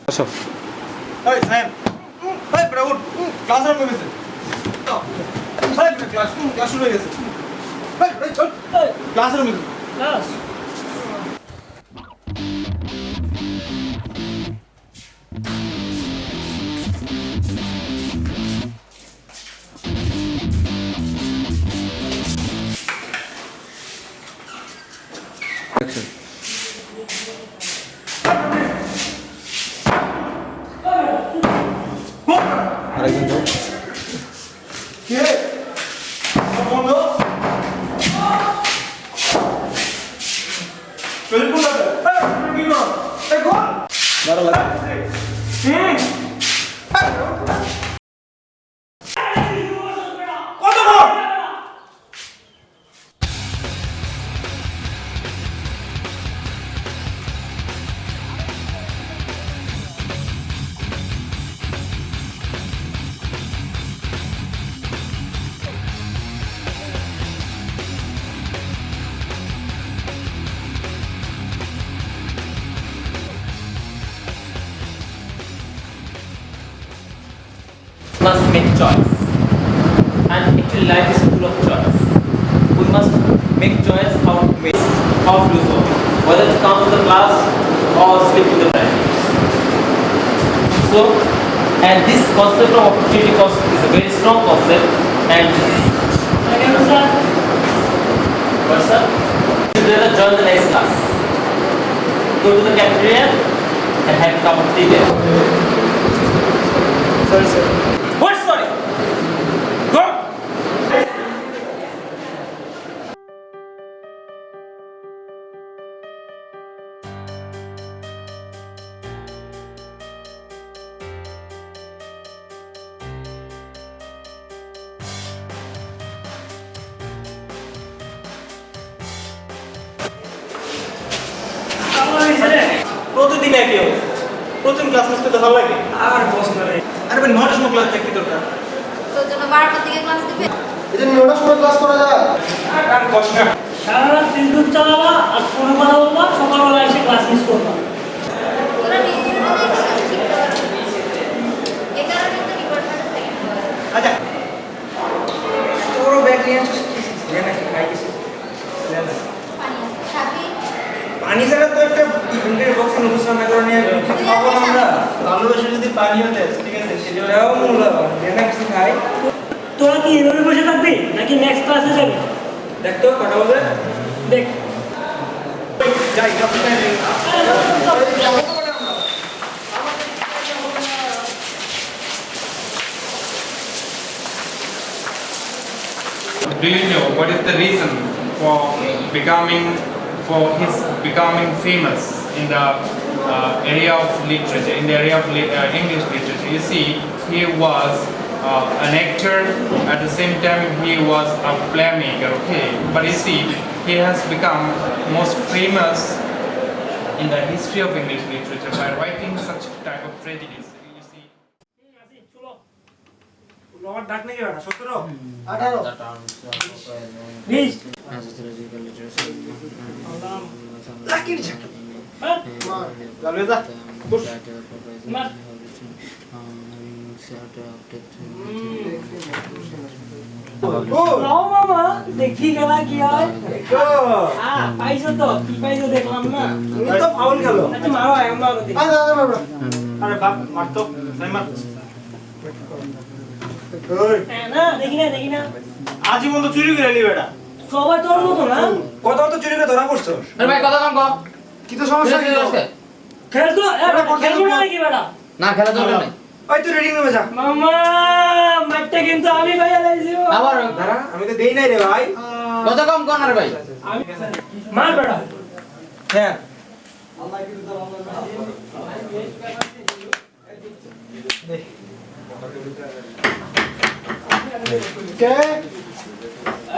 আসো। এই স্যাম, এই ব্রাউন ক্লাসরুম মে গেছে। এই ক্লাস শুরু হয়ে গেছে। এই চল ক্লাসরুমে ক্লাস অ্যাকশন। আরেকজন যাও। কে বন্ধ চল কোন কি করো দেখো দাঁড়া লাগে। কত বড় must make choice, and actually life is full of choice. We must make choice how to make, how to do so, whether to come to the class or sleep in the practice. So, and this concept of opportunity cost is a very strong concept, and what sir? Together join the next class. Go to the cafeteria and have a cup of tea there. Sorry sir What sorry? Go! প্রতিদিন একই অবস্থা প্রতিদিন class miss করতে ভালো লাগে আর বস করে আরে ভাই 9টার সময় ক্লাস দেখতে দরকার তোর জন্য 12টার দিকে ক্লাস দিবে এজন্য 9টার সময় ক্লাস করা যায় আর কষ্ট না সারা রাত ফেসবুক চালাবা আর ফোনে কথা বলবা, সকালবেলা এসে ক্লাস মিস করবা। তোরা নিজের মধ্যে ক্লাস ঠিক করা এই কারণে তো ডিপার্টমেন্টে সেকেন্ড হয় আচ্ছা তোর ব্যাগ নিয়ে আসছিস জানা কি খাই কিছু জানা পানি আছে খাবি পানি ছাড়া তো একটা ইভেন্টের বক্সে অনুষ্ঠান না করে নিয়ে খাবো না আমরা ভালোবাসা যদি পানিও দেয় ঠিক আছে সেটাও মূল্যবান জানা কিছু খাই তোরা কি এভাবে বসে থাকবি নাকি নেক্সট ক্লাসে যাবি? দেখ তো কটা বাজে দেখ যাই Do you know what is the reason for his becoming famous in the area of literature, in the area of English literature? You see, he was an actor, at the same time he was a playmaker, okay? But you see, he has become most famous in the history of English literature by writing such type of tragedies. You see. আমার ডাক নাকি বেটা 17 please 18 lucky ঝাঁকি যাবে যা বস মার ও লাও মামা দেখি গেলা কি হয়। তো পাইছো তো কি পাইছো দেখলাম না। তুমি তো ফাউল খেলো আচ্ছা মারো আমরা দেখি। আরে বাপ মার তো সাই মার ওই না দেখি না আজীবন তো চুরি করে নিলি বেটা সবাই তোর মতো না। কত তো চুরি করে ধরা পড়ছো আরে ভাই কথা কম কও। কি তো সমস্যা কি খেল তো খেলবো না নাকি বেটা? না খেলা দরকার নেই। ওই তো রেডিং রুমে যা মামা মারটা কিন্তু আমি ভাইয়া লাইছিও। আবার দাঁড়া আমি তো দেই নাই রে ভাই কথা কম কোন রে ভাই? আমি মার বেটা। হ্যাঁ কে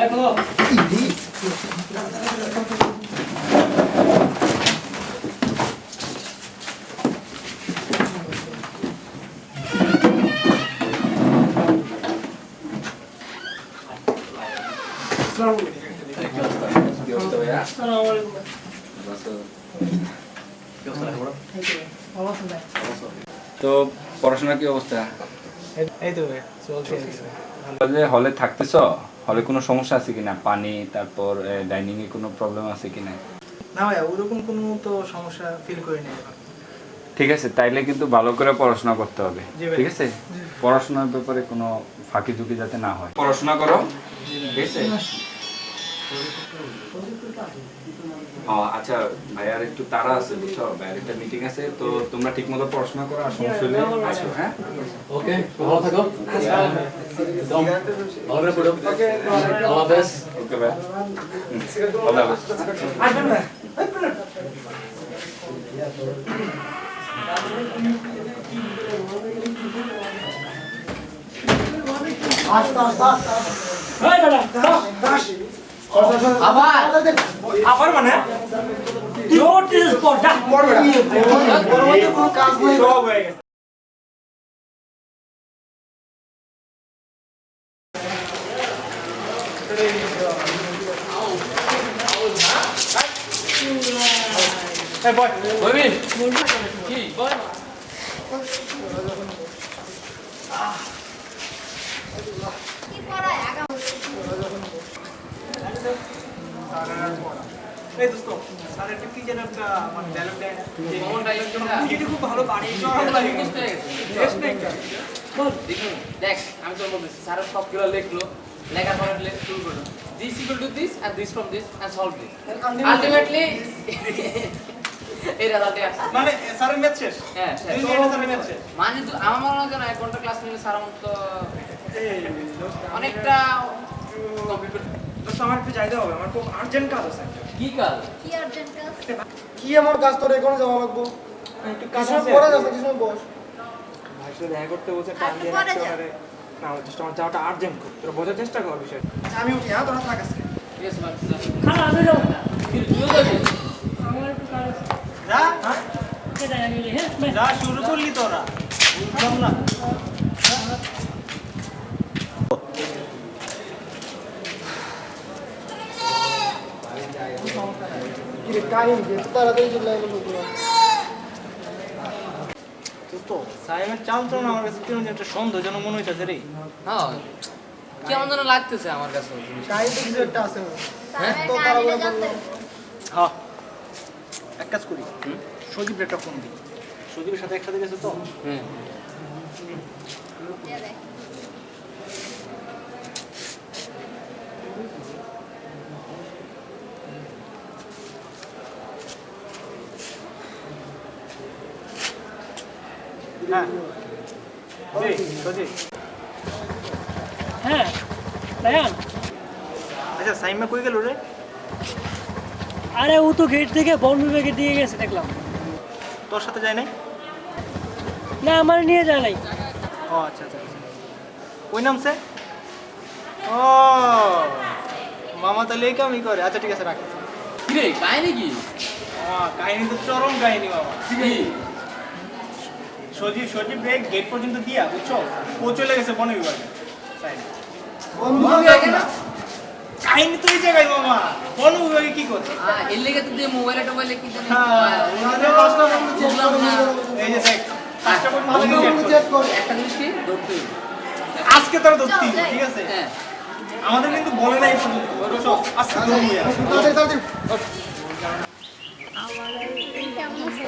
এই বলো আসসালামু আলাইকুম। অবস্থা তো পড়াশোনার কি অবস্থা? এই তো ভাই চলছে যে হলে থাকতেছ, হলে কোনো সমস্যা আছে কিনা? পানি, তারপর ডাইনিং এ কোনো প্রবলেম আছে কিনা? না ভাই ওরকম কোনো তো সমস্যা ফিল করিনি এখন। ঠিক আছে, তাইলে কিন্তু ভালো করে পড়াশোনা করতে হবে। জি ভাই। ঠিক আছে, পড়াশোনার ব্যাপারে কোনো ফাঁকি ঝুঁকি যাতে না হয়, পড়াশোনা করো। ঠিক আছে। আচ্ছা ভাইয়ার একটু তাড়া আছে, বুঝছো? ভাইয়ার একটা মিটিং আছে, তো তোমরা ঠিক মতো পড়াশোনা করো, আর সমস্যা হলে আসো। হ্যাঁ, ওকে, ভালো থাকো। ভালো করে পড়ো। আল্লাহ হাফেজ। ওকে ভাই। আল্লাহ হাফেজ। আসবেন ভাই। এই দাদা আবার মানে নোটিস স্পট যা সব হয়ে গেছে। এই বয় বলবিন কি বল? কি পড়ায় আগাম এই দোস্ত স্যার একটা কি যেন একটা মানে ডায়লগ দেয় না? কোন ডায়লগ দিলা? এটা খুব ভালো পারি ভালো লাগে বুঝতে গেছে। টেস্ট নেই একটা। দেখুন দেখ আমি তোর বলতেছি স্যার সবগুলো লিখলো লেখার পরে শুরু করলো this equal to this and this from this and solve this ultimately এই রেজাল্টে আসছে মানে স্যারের ম্যাথ শেষ হ্যাঁ দুই মিনিটে স্যারের ম্যাথ শেষ মানে তো আমার মনে হয় যেন 1 ঘন্টা ক্লাস নিলে স্যার আমার তো অনেকটা কম্পিউটার দোস্ত আমার একটু যাইতে হবে, আমার খুব আর্জেন্ট কাজ আছে। কি কাজ কি আর্জেন্ট কাজ কি আমার কাজ তোর এখানে যাওয়া লাগবো একটু কাজ কিছু আছে পরে যাচ্ছে কিছু বস ভাই সাথে দেখা করতে বলছে আর টাইম একটু দিয়ে পরে রাখতে যা। পারে না জাস্ট আমার যাওয়াটা আর্জেন্ট খুব, তোরা বোঝার চেষ্টা কর বিষয়টা। আমি উঠি, হ্যাঁ তোরা থাক আজকে। ঠিক আছে বাস খানা আমি যাবো না তুইও যাবি আমার একটু কাজ আছে যা হ্যাঁ কেটে আমি হ্যাঁ বাই। যা শুরু করলি তোরা বুঝলাম না। কি রে কাহিনী কি এত তাড়াতাড়ি চলে গেল বলতো দোস্ত সাইমের চাল তো আমার কাছে কেমন যেন একটা সন্দেহজনক মনে হইতাছে রে। হ্যাঁ কেমন যেন লাগতেছে আমার কাছে কাহিনী তো কিছু একটা আছে স্যারের তো কাহিনীটা তারা জানতে হ্যাঁ এক কাজ করি, সজীবের একটা ফোন দিই। সজীবের সাথে একসাথে গেছে তো। হুম দিয়ে দে। হ্যাঁ জি সজীব। হ্যাঁ রায়ান আচ্ছা সাইমা কই গেল রে? আরে ও তো গেট থেকে বন বিভাগে দিয়ে গেছে দেখলাম। তোর সাথে যায় নাই? না আমার নিয়ে যায় নাই। ও আচ্ছা আচ্ছা আচ্ছা। কই নামছে? ও মামা তাহলে এই কামই করে। আচ্ছা ঠিক আছে রাখ। কি রে কাহিনী কি কাহিনী তো চরম কাহিনী বাবা। কি সজীব রে গেট পর্যন্ত দিয়া বুঝছো, ও চলে গেছে বন বিভাগে। কাহিনী তো এই জায়গায় মামা, বন বিভাগে কি করছে? এর লেগে তো দিয়ে মোবাইলে টোবাইলে কি জানি হ্যাঁ, ওনাদের দশটা বন্ধু বুঝলাম না এই যে দেখ, কাজটা করতে ভালো করে check চেক কর। কর একটা জিনিস কি ধরতে হবে। আজকে তারা ধরতি, ঠিক আছে? হ্যাঁ আমাদের কিন্তু বলে নাই শুধু বুঝছো? আজকে ধরবো আর। তাড়াতাড়ি তাড়াতাড়ি কেমন আছো?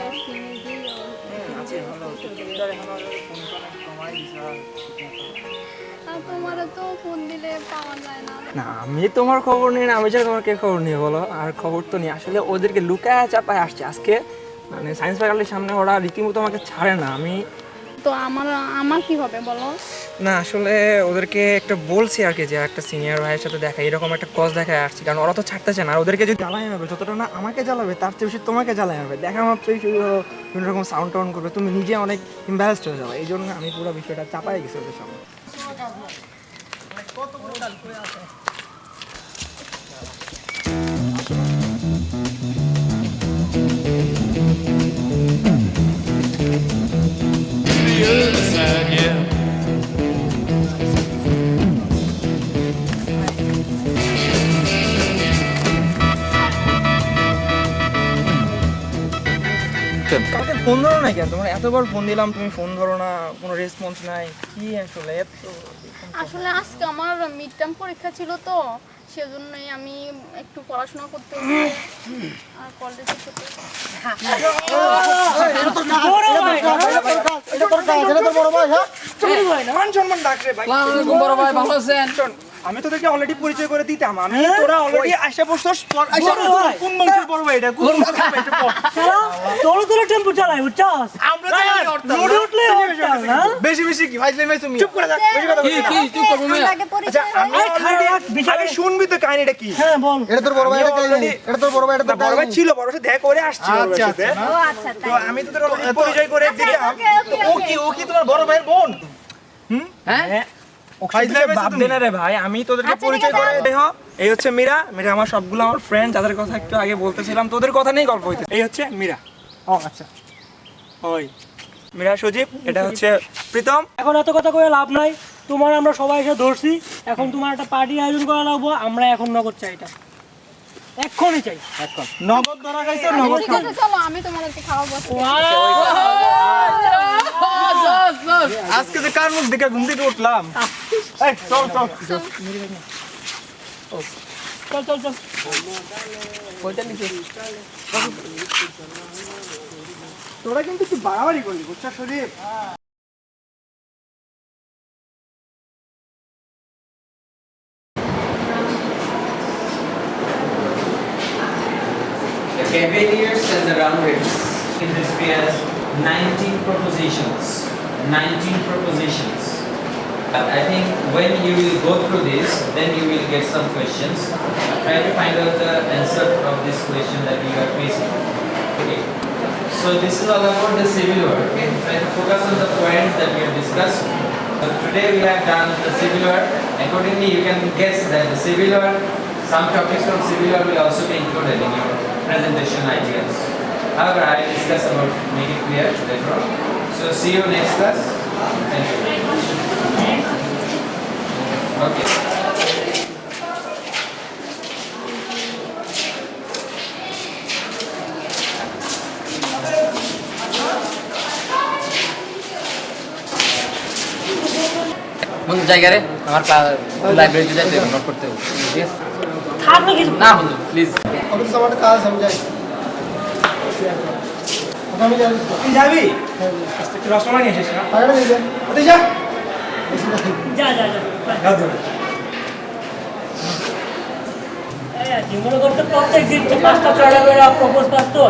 আর তোমারও তো ফোন দিলে পাওয়া যায় না। না আমি তোমার খবর নিই না, আমি যে তোমাকে খবর নিয়ে বলো, আর খবর তো নিয়ে আসলে ওদেরকে লুকায় চাপায় আসছে আজকে, মানে সায়েন্স ফ্যাকাল্টির সামনে ওরা রীতিমতো আমাকে ছাড়ে না। আমি তো আমার কি হবে বলো? না আসলে ওদেরকে একটা বলছি আর কি, যে একটা সিনিয়র ভাইয়ের সাথে দেখা এরকম একটা কজ দেখায় আসছি, কারণ ওরা তো ছাড়তেছে না। আর ওদেরকে যদি জ্বালাই হবে, যতটা না আমাকে জ্বালাবে তার চেয়ে বেশি তোমাকে জ্বালাই হবে, দেখা মাত্রই শুধু বিভিন্ন রকম সাউন্ড টাউন্ড করবে, তুমি নিজে অনেক ইম্ব্যারেসড হয়ে যাবে। এই জন্য আমি পুরো বিষয়টা চাপাই গেছি ওদের সামনে। কালকে ফোন ধরো না কেন? তোমার এতবার ফোন দিলাম, তুমি ফোন ধরো না, কোনো রেসপন্স নাই, কি আসলে এত? আসলে আজকে আমার মিড টার্ম পরীক্ষা ছিল তো, সেজন্যই আমি একটু পড়াশোনা করতে আর কলেজে করতে। এটা তোর কাজ, এটা তোর বড় ভাই, হ্যাঁ? মান সম্মান ডাক রে ভাই। আসসালামু আলাইকুম বড় ভাই, ভালো আছেন? শোন, আমি তোদেরকে অলরেডি পরিচয় করে দিতাম, আমি তোরা অলরেডি আইসা পড়ছস, কোন বংশের বড় ভাই এটা? কোন বংশের ভাই এটা বল। তোর টেম্পো চালাই বুঝছস? আমরা তো জানি অর্থাৎ রোডে উঠলে হরতাল না? বেশি কি ভাই তুমি চুপ করে থাক, বেশি কথা কি বলবি না। কি চুপ করবো মিয়া? আচ্ছা আমি অলরেডি আগে শুনবি তো কাহিনীটা কি? হ্যাঁ বল। এটা তোর বড় ভাই, এটা কাহিনী। এটা তোর বড় ভাই, এটা তোর বড় ভাই কাহিনী। ছিল, বড় সাথে দেখা করে আসছি ওর সাথে। ও আচ্ছা তো তাই। আমি তোদের অলরেডি পরিচয় করে দিলাম। ওকে, ওকে, ও কি তোমার বড় ভাইয়ের বোন? হ্যাঁ বাপ দেনা রে ভাই, আমি তোদেরকে আচ্ছা, পরিচয় ঠিক করে আছে। দেহ। এই হচ্ছে মীরা আমার সবগুলো আমার ফ্রেন্ড, যাদের কথা একটু আগে বলতেছিলাম, তোদের কথা নিয়েই গল্প হইতেছে। এই হচ্ছে মীরা। ও আচ্ছা, ওই মীরা সজীব, এটা হচ্ছে প্রীতম। এখন এত কথা কয়ে লাভ নাই, তোমার আমরা সবাই এসে ধরছি, এখন তোমার একটা পার্টি আয়োজন করা লাগবো, আমরা এখন নগদ চাই, এটা এক্ষুনি চাই। নগদ ধরা খাইছে, নগদ ঠিক আছে চলো আমি তোমাদেরকে খাওয়াবো। আজকে যে কার মুখ দেখে ঘুম থেকে উঠলাম। এই চল চল চল চল চল। তোরা কিন্তু একটু বাড়াবাড়ি করলি, বুঝছা শরীফ? The Cavaliers and the Roundheads in history has 19 propositions. 19 propositions. I think when you will go through this, then you will get some questions. Try to find out the answer of this question that you are facing. Okay. So this is all about the civil war. Okay. Try to focus on the points that we have discussed. So today we have done the civil war. Accordingly, you can guess that the civil war, some topics from civil war will also be included in your presentation ideas. However, I will discuss about make it clear later on. So see you next class. Thank you. Okay. বন্ধু জায়গা রে আমার লাইব্রেরিতে যাইতে note করতে হবে ঠিক আছে থাক না কিছু না বন্ধু প্লিজ অফিস আমার কাজ, আমি যাই। আমি যাই। তুই যাবি? একটু রসমালাই নিয়ে এসেছিস না? টাকাটা দিয়ে দেন। ওতে যা। যা যা যা যাও ধরে। মনে করতে প্রত্যেক দিন 5টা 6টা করে প্রপোজ করতো,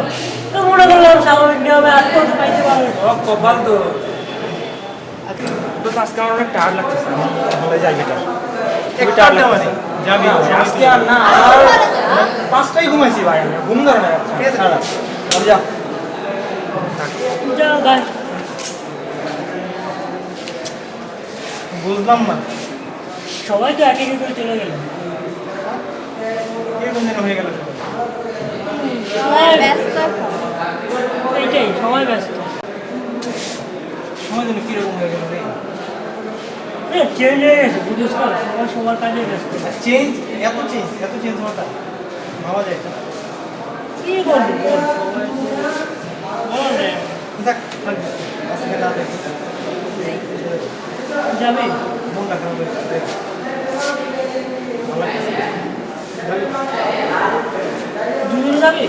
তো মনে করলাম স্বাভাবিক নিয়মে আজ করতে পাইতে পারবে। ও কপাল তো। তো আজকে আমার অনেক টায়ার্ড লাগতেছে, বলে যাই বেটা। একটু টায়ার্ড লাগতেছে। যাবি? আজকে আর না, আমার 5টায় ঘুমাইছি ভাই, আমি ঘুম ধরে না। ঠিক আছে দাঁড়া। যা। যা গাই বুঝলাম না। সবাই তো একই করে চলে গেল। এরকম যেন হয়ে গেল। সবাই ব্যস্ত। এইটাই সবাই ব্যস্ত। সময় যেন কিরকম হয়ে গেল রে। চেঞ্জ হয়ে গেছে বুঝিস না, সবাই সবার কাজে ব্যস্ত। চেঞ্জ, এত চেঞ্জ হওয়াটা ভাবা যায় না। কি করবি বল? বল রে। দেখ, আজকে রাতে যাবি? মন রাখা হবে। দুজন যাবি?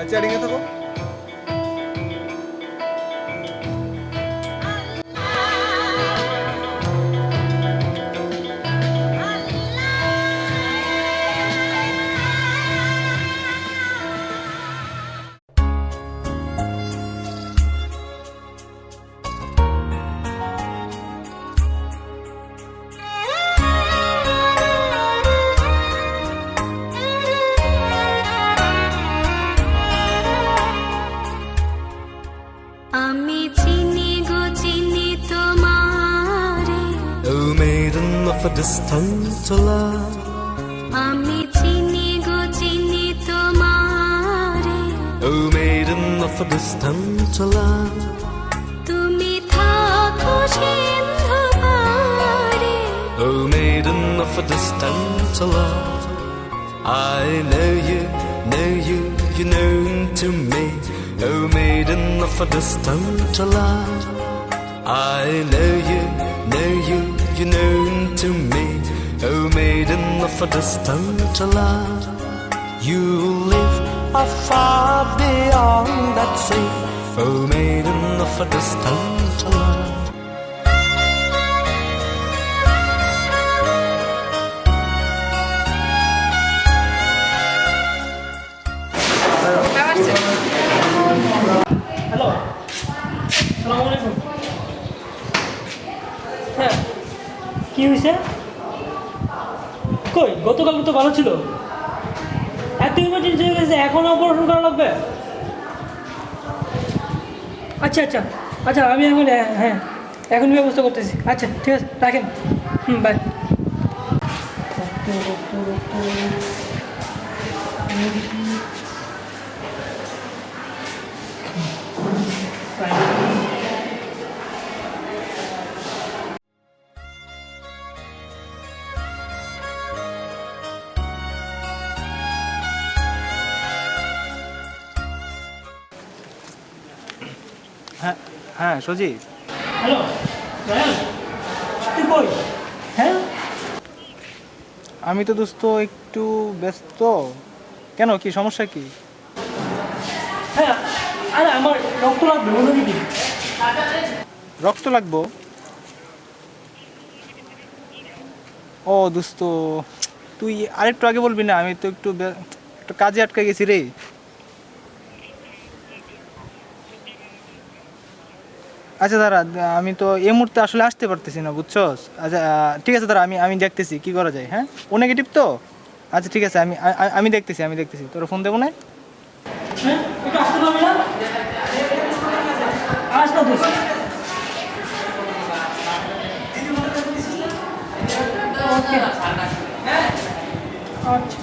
চ্যাটিং এ থাকো। a distant love. আমি চিনি গো চিনি তোমারে, Oh, maiden of a distant love. তুমি থাকো সিন্ধু পারে। Oh, maiden of a distant love. I know you, you're known to me. Oh, maiden of a distant love. I know you, you're known to me. Oh, maiden of a distant love. You live afar beyond that sea. Oh, maiden of a distant love. Hello, সালাম আলাইকুম। হ্যাঁ, কি হয়েছে? কই গতকাল তো ভালো ছিল, এত ইমার্জেন্সি হয়ে গেছে, এখন অপারেশন করা লাগবে? আচ্ছা আচ্ছা আচ্ছা, আমি এখন হ্যাঁ এখন ব্যবস্থা করতেছি। আচ্ছা ঠিক আছে, রাখেন। বাই। হ্যাঁ হ্যাঁ সজীব, হ্যালো রায়ান, তুই কই? হ্যাঁ আমি তো দোস্ত একটু ব্যস্ত। কেন, কি সমস্যা কি? হ্যাঁ, আরে আমার রক্ত লাগবে, অনুভূতি। রক্ত লাগবো? ও দোস্ত, তুই আরেকটু আগে বলবি না? আমি তো একটু কাজে আটকে গেছি রে। আচ্ছা দাঁড়া, আমি তো এই মুহূর্তে আসলে আসতে পারতেছি না, বুঝছস? আচ্ছা ঠিক আছে, দাঁড়া আমি দেখতেছি কি করা যায়। হ্যাঁ, ও নেগেটিভ তো? আচ্ছা ঠিক আছে, আমি দেখতেছি। তোর ফোন দেবো না? হ্যাঁ, একটু আসতে পারবি না? আস না দোস্ত। ওকে। আচ্ছা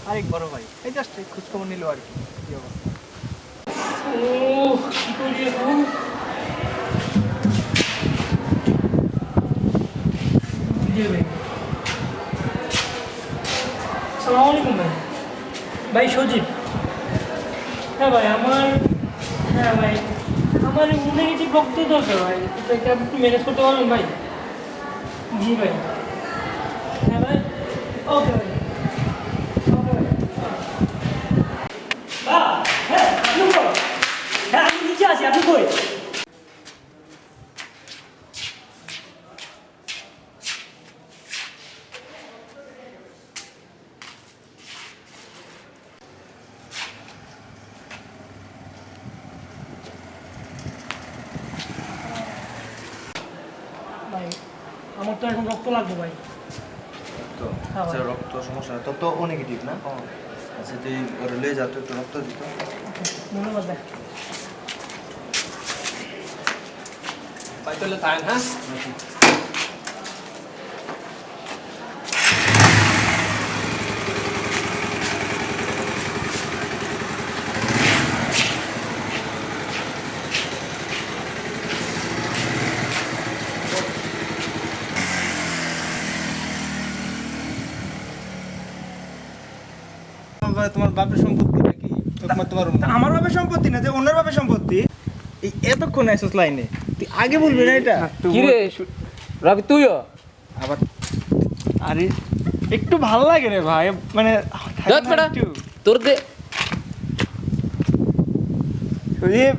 আরেক বড় ভাই, এই জাস্ট খোঁজখবর নিল আর কি, কি অবস্থা? ও কি করি এখন? সালাম আলাইকুম ভাই। ভাই সজীব। হ্যাঁ ভাই, আমার নেগেটিভ রক্ত দরকার ভাই, এটাকে আপনি একটু ম্যানেজ করতে পারবেন ভাই? জি ভাই। হ্যাঁ ভাই, ওকে ভাই। হ্যাঁ আপনি কই? হ্যাঁ আমি নিচে আছি, আপনি কই? ভাই আমার তো এখন রক্ত লাগবে ভাই। আচ্ছা রক্ত সমস্যা, তোর তো ও নেগেটিভ না? আচ্ছা তুই ওরা লয়ে যা, তো একটু রক্ত দিত। ধন্যবাদ ভাই। ভাই তাহলে থাকেন, হ্যাঁ? তোমার বাপের সম্পত্তি নাকি? তোমার আমার বাপের সম্পত্তি না, যে অন্যের বাপের সম্পত্তি। এই এতক্ষণ আইসস লাইনে, তুই আগে বলবি না এটা? কি রে রবি, তুইও? আবার আরে একটু ভালো লাগে রে ভাই, মানে দেখ বেটা, তোর দে সজীব,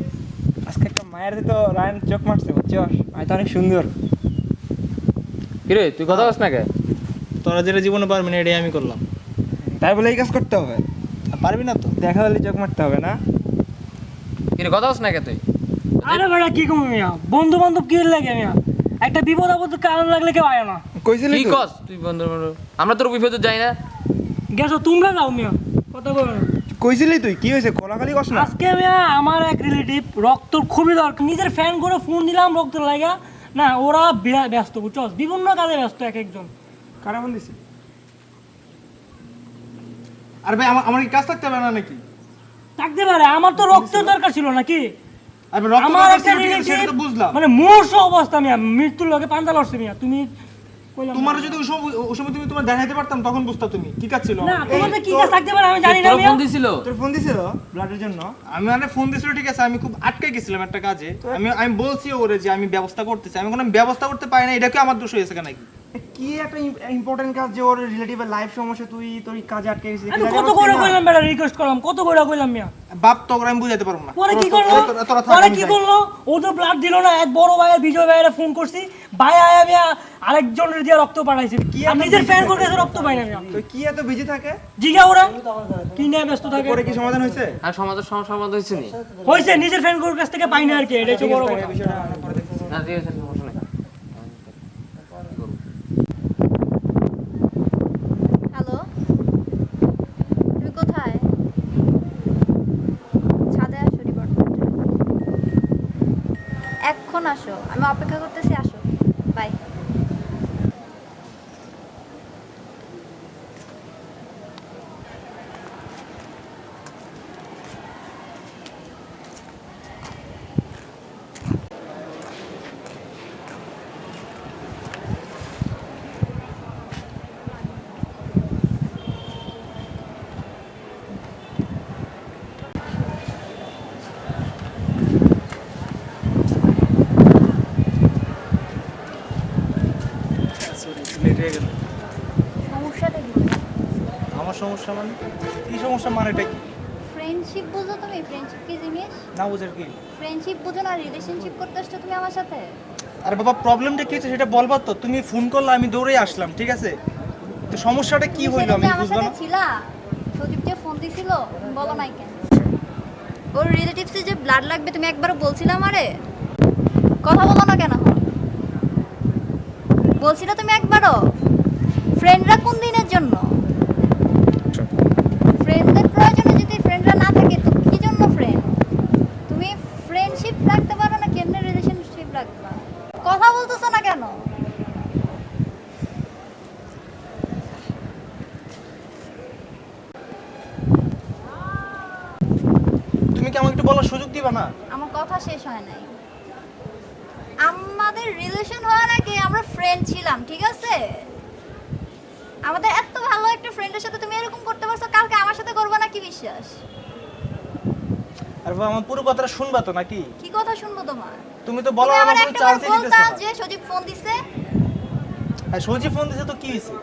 আজকে একটা মায়ের দিত রায়ন চোখ মারছে, বুঝছস? মায়ের তো অনেক সুন্দর। কি রে, তুই কথা বলছ না কে? তোরা যেটা জীবনে পারবি না, এটাই আমি করলাম। তাই বলে এই কাজ করতে হবে? পারবি না তো? দেখা হলে চোখ মারতে হবে না? কি রে, কথা বলছ না কে তুই? আরে বেটা কি কম মিয়া, বন্ধু বান্ধব কি লাগে মিয়া? একটা বিপদ আপদ কারণ লাগলে কেউ আয় না। কইছিলি কি কস তুই? বন্ধু আমরা তোর বিপদে যাই না। গেছো তোমরা যাও মিয়া, কথা বলো না। কইছিলি তুই কি হয়েছে খোলাখালি কস না আজকে আমি আমার এক রিলেটিভ রক্ত খুবই দরকার, নিজের ফ্যান করে ফোন দিলাম রক্ত লাগা না, ওরা ব্যস্ত বুঝছস, বিভিন্ন কাজে ব্যস্ত এক একজন। কারা ফোন দিছে? আর ভাই আমার কি কাজ থাকতে হবে না নাকি? থাকতে পারে, আমার তো রক্তের দরকার ছিল নাকি? আরে রক্ত আমার দরকার একটা ছিল, ঠিক আছে, সেটা তো রিলেটিভ বুঝলাম। মানে মূর্ছ অবস্থা মিয়া, মৃত্যুর লগে পান্তা লড়ছে মিয়া। তুমি তোমার যদি ওই সময় তুমি তোমার দেখাইতে পারতাম তখন বুঝতা তুমি কি কাজ ছিল। না তোমাদের কি কাজ থাকতে পারে আমি জানি না মিয়া। ফোন দিছিল তোর ফোন দিছিল ব্লাডের জন্য? আমি মানে ফোন দিছিল ঠিক আছে, আমি খুব আটকে গেছিলাম একটা কাজে। আমি বলছি ওরে যে আমি ব্যবস্থা করতেছি, আমি কোনো ব্যবস্থা করতে পারি না, এটা কি আমার দোষ হয়েছে কেন নাকি? কি একটা ইম্পর্টেন্ট কাজ যে ওর রিলেটিভের লাইফ সমস্যা, তুই তোর কাজে আটকে গেছিস? আমি কত করে কইলাম বেটা, রিকোয়েস্ট করলাম, কত করে কইলাম মিয়া। বাপ তো আমি বুঝাইতে পারবো না। পরে কি করলো? পরে কি করলো? ও তো ব্লাড দিল না, এক বড় ভাইয়ের বিজয় ভাইয়ের ফোন করছি, ভাই আয়া মিয়া আরেকজনের দিয়ে রক্ত পাঠাইছে। কি আমি নিজের ফ্যান করে রক্ত পাই না মিয়া। তুই কি এত বিজি থাকে? জিগা ওরা কি নিয়ে ব্যস্ত থাকে? পরে কি সমাধান হয়েছে? আর সমাজের সমস্যা সমাধান হয়েছে নি? হইছে, নিজের ফ্যান করে কাছ থেকে পাই না আর কি, এটা হচ্ছে বড় কথা। না ঠিক আছে, সমস্যা নাই। হ্যালো, তুমি কোথায়? ছাদে আসো ডিপার্টমেন্টে। এখন আসো, আমি অপেক্ষা করতেছি, আসো। বাই। সমস্যাটা কি? আমার সমস্যা মানে কি সমস্যা মানে এটা কি? ফ্রেন্ডশিপ বুঝো তুমি? ফ্রেন্ডশিপ কি জিনিস? না বুঝার কি? ফ্রেন্ডশিপ বুঝো না? রিলেশনশিপ করতে আসছো তুমি আমার সাথে? আরে বাবা প্রবলেমটা কি হচ্ছে সেটা বলবা তো। তুমি ফোন করলে আমি দৌড়ে আসলাম, ঠিক আছে? তো সমস্যাটা কি হইলো আমি আমার বুঝলাম সাথে না। ছিলা? সজীব যে ফোন দিছিল, বলো নাই কেন? ওর রিলেটিভসে যে ব্লাড লাগবে তুমি একবারও বলছিলা আমারে? কথা বলো না কেন? বলছিলা তুমি একবারও? ফ্রেন্ডরা কোন দিনের জন্য? ফ্রেন্ডদের প্রয়োজনে যদি ফ্রেন্ডরা না থাকে তো কি জন্য ফ্রেন্ড? তুমি ফ্রেন্ডশিপ রাখতে পারো না, কেমনে রিলেশনশিপ রাখবা? কথা বলতেছো না কেন? তুমি কি আমাকে একটু বলার সুযোগ দিবা না? আমার কথা শেষ হয় নাই। আমাদের রিলেশন হওয়ার আগে আমরা ফ্রেন্ড ছিলাম, ঠিক আছে? আমাদের এত ভালো একটা ফ্রেন্ডের সাথে তুমি এরকম করতে পারছো, কালকে আমার সাথে করবে না কি বিশ্বাস? আরে বাবা আমার পুরো কথাটা শুনবা তো নাকি? কি কথা শুনবো তোমার? তুমি তো বলো তুমি আমার আমার কোনো একটা চান্সই দিতেছ বলতা না। যে সজীব ফোন দিছে। আর সজি ফোন দিছে তো কি হইছে?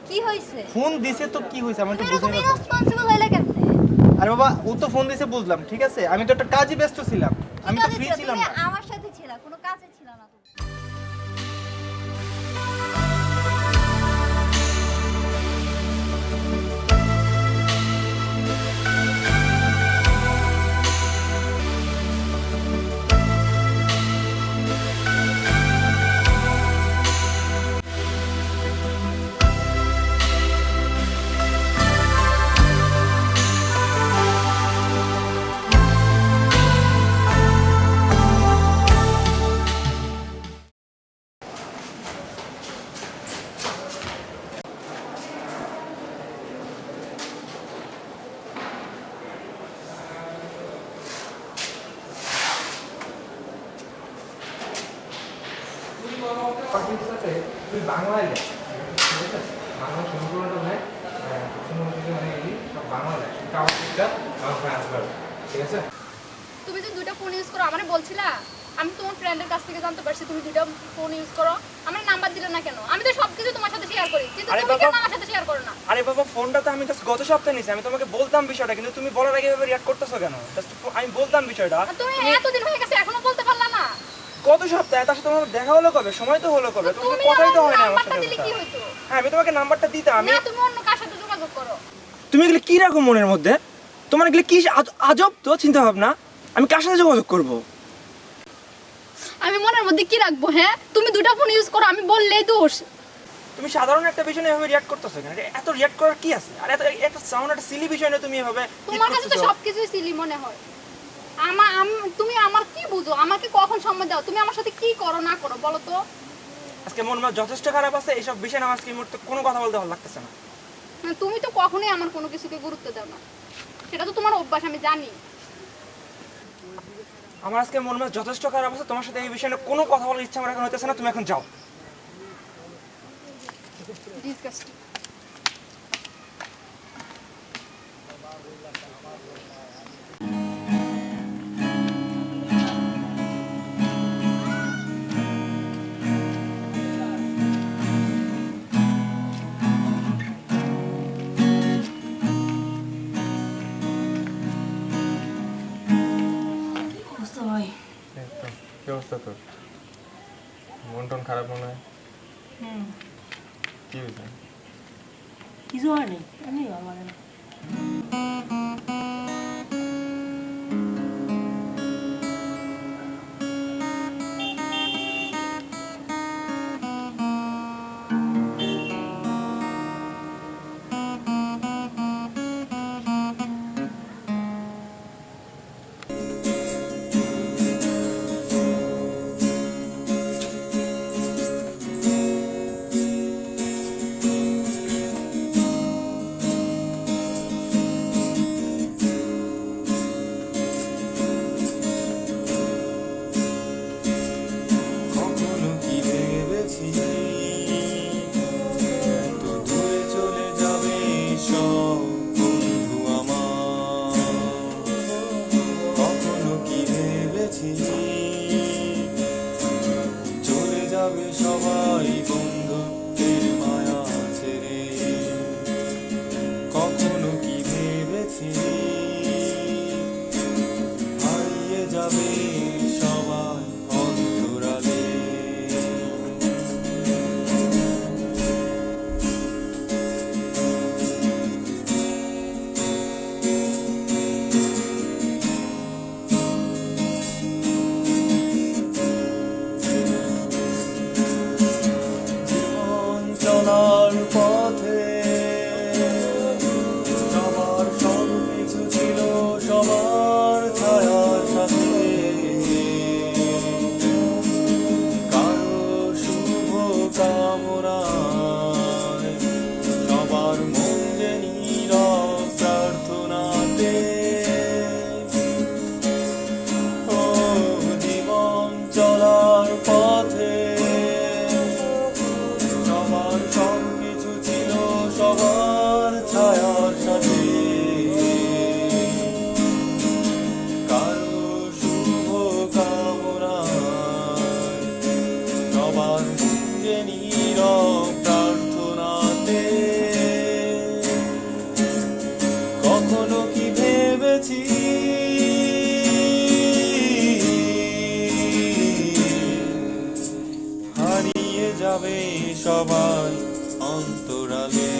কি হইছে? ফোন দিছে তো কি হইছে আমি একটু তুমি এরকম বুঝাই না। ইরেসপন্সিবল হইলে কেমনে? আরে বাবা ও তো ফোন দিছে বুঝলাম, ঠিক আছে? আমি তো একটা কাজে ব্যস্ত ছিলাম, আমি তো কাজে ফ্রি ছিলা? ছিলাম তুমি না। আমার সাথে ছিলা, কোনো কাজে ছিলা না তুমি। তুই বাংলায় লেখ, ঠিক আছে? বাংলা সমীকরণটা নেয়, সব বাংলা লেখ, ঠিক আছে? তুমি যে দুইটা ফোন ইউজ করো আমারে বলছিলা? আমি তোমার ফ্রেন্ডের কাছ থেকে জানতে পারছি তুমি দুইটা ফোন ইউজ করো। আমার নাম্বার দিলে না কেন? আমি তো সবকিছু তোমার সাথে শেয়ার করি, কিন্তু আরে তুমি বাবা, কেন আমার সাথে শেয়ার করো না? আরে বাবা ফোনটা তো আমি জাস্ট গত সপ্তাহে নিছি, আমি তোমাকে বলতাম বিষয়টা, কিন্তু তুমি বলার আগে এভাবে রিঅ্যাক্ট করতেছো কেন? জাস্ট আমি বলতাম বিষয়টা। আর তুমি এতদিন হয়ে গেছে এখনো বলতে পারলা না? গত সপ্তাহে তার সাথে তোমার দেখা হলো কবে? সময় তো হলো কবে? তোমার তুমি কথাই তো আমার হয় না আমার নাম্বারটা সাথে। দিলে কি হইতো? হ্যাঁ আমি তোমাকে নাম্বারটা দিতাম। আমি না তুমি অন্য কার সাথে যোগাযোগ করো। তুমি এগুলো কি রাখো মনের মধ্যে? তোমার এগুলো কি আজব তো চিন্তা ভাবনা? আমি কার সাথে যোগাযোগ করব? আমি মনের মধ্যে কি রাখবো? হ্যাঁ তুমি দুইটা ফোন ইউজ করো, আমি বললেই দোষ? তুমি সাধারণ একটা বিষয় নিয়ে এভাবে রিয়াক্ট করতেছো কেন? এত রিয়াক্ট করার কি আছে? আর এত একটা সাউন্ড একটা সিলি বিষয় নিয়ে তুমি এভাবে তোমার কাছে তো সবকিছুই সিলি মনে হয়। তুমি আমার কি বুঝো? আমাকে কখন সম্মান দাও? তুমি আমার সাথে কি করো না করো বলো তো? আজকে মন যথেষ্ট খারাপ আছে, এইসব বিষয় আমার আজকে এই মুহূর্তে কোনো কথা বলতে ভালো লাগতেছে না। তুমি তো কখনোই আমার কোনো কিছুকে গুরুত্ব দাও না, সেটা তো তোমার অভ্যাস, আমি জানি। আমার আজকে মন যথেষ্ট খারাপ আছে, তোমার সাথে এই বিষয়ে কোনো কথা বলার ইচ্ছা আমার এখন হইতেছে না, তুমি এখন যাও। ডিসগাস্টিং। কি অবস্থা তোর? মন টন খারাপ মনে হয়? কি হয়েছে? কিছু হয়নি, এমনি ভালো লাগে না। সবাই অন্তরালে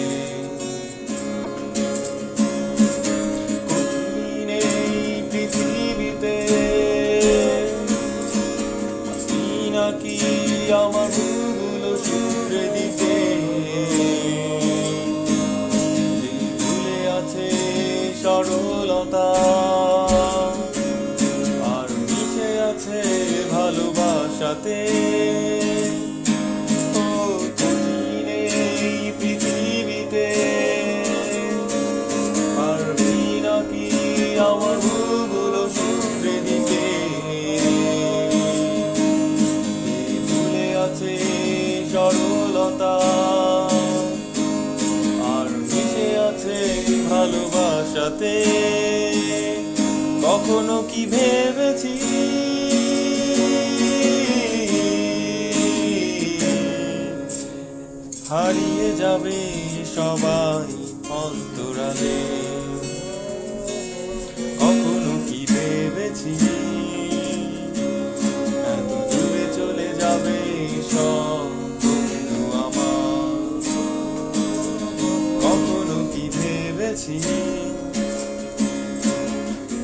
কঠিন এই পৃথিবীতে নাকি আমার ভুলগুলো শুধরে দিতে ভুলে আছে সরলতা আর মিশে আছে ভালোবাসাতে আমার ভুলগুলো শুধরে দিতে ভুলে আছে সরলতা আর মিশে আছে ভালোবাসাতে কখনো কি ভেবেছি হারিয়ে যাবে সবাই অন্তরালে কখনো কি ভেবেছি এত দূরে চলে যাবে সব বন্ধু আমার কখনো কি ভেবেছি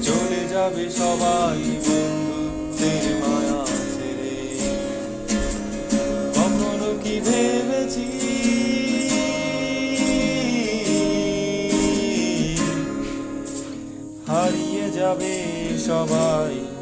চলে যাবে সবাই বন্ধুদের মায়া ছেড়ে কখনো কি ভেবেছি হারিয়ে যাবে সবাই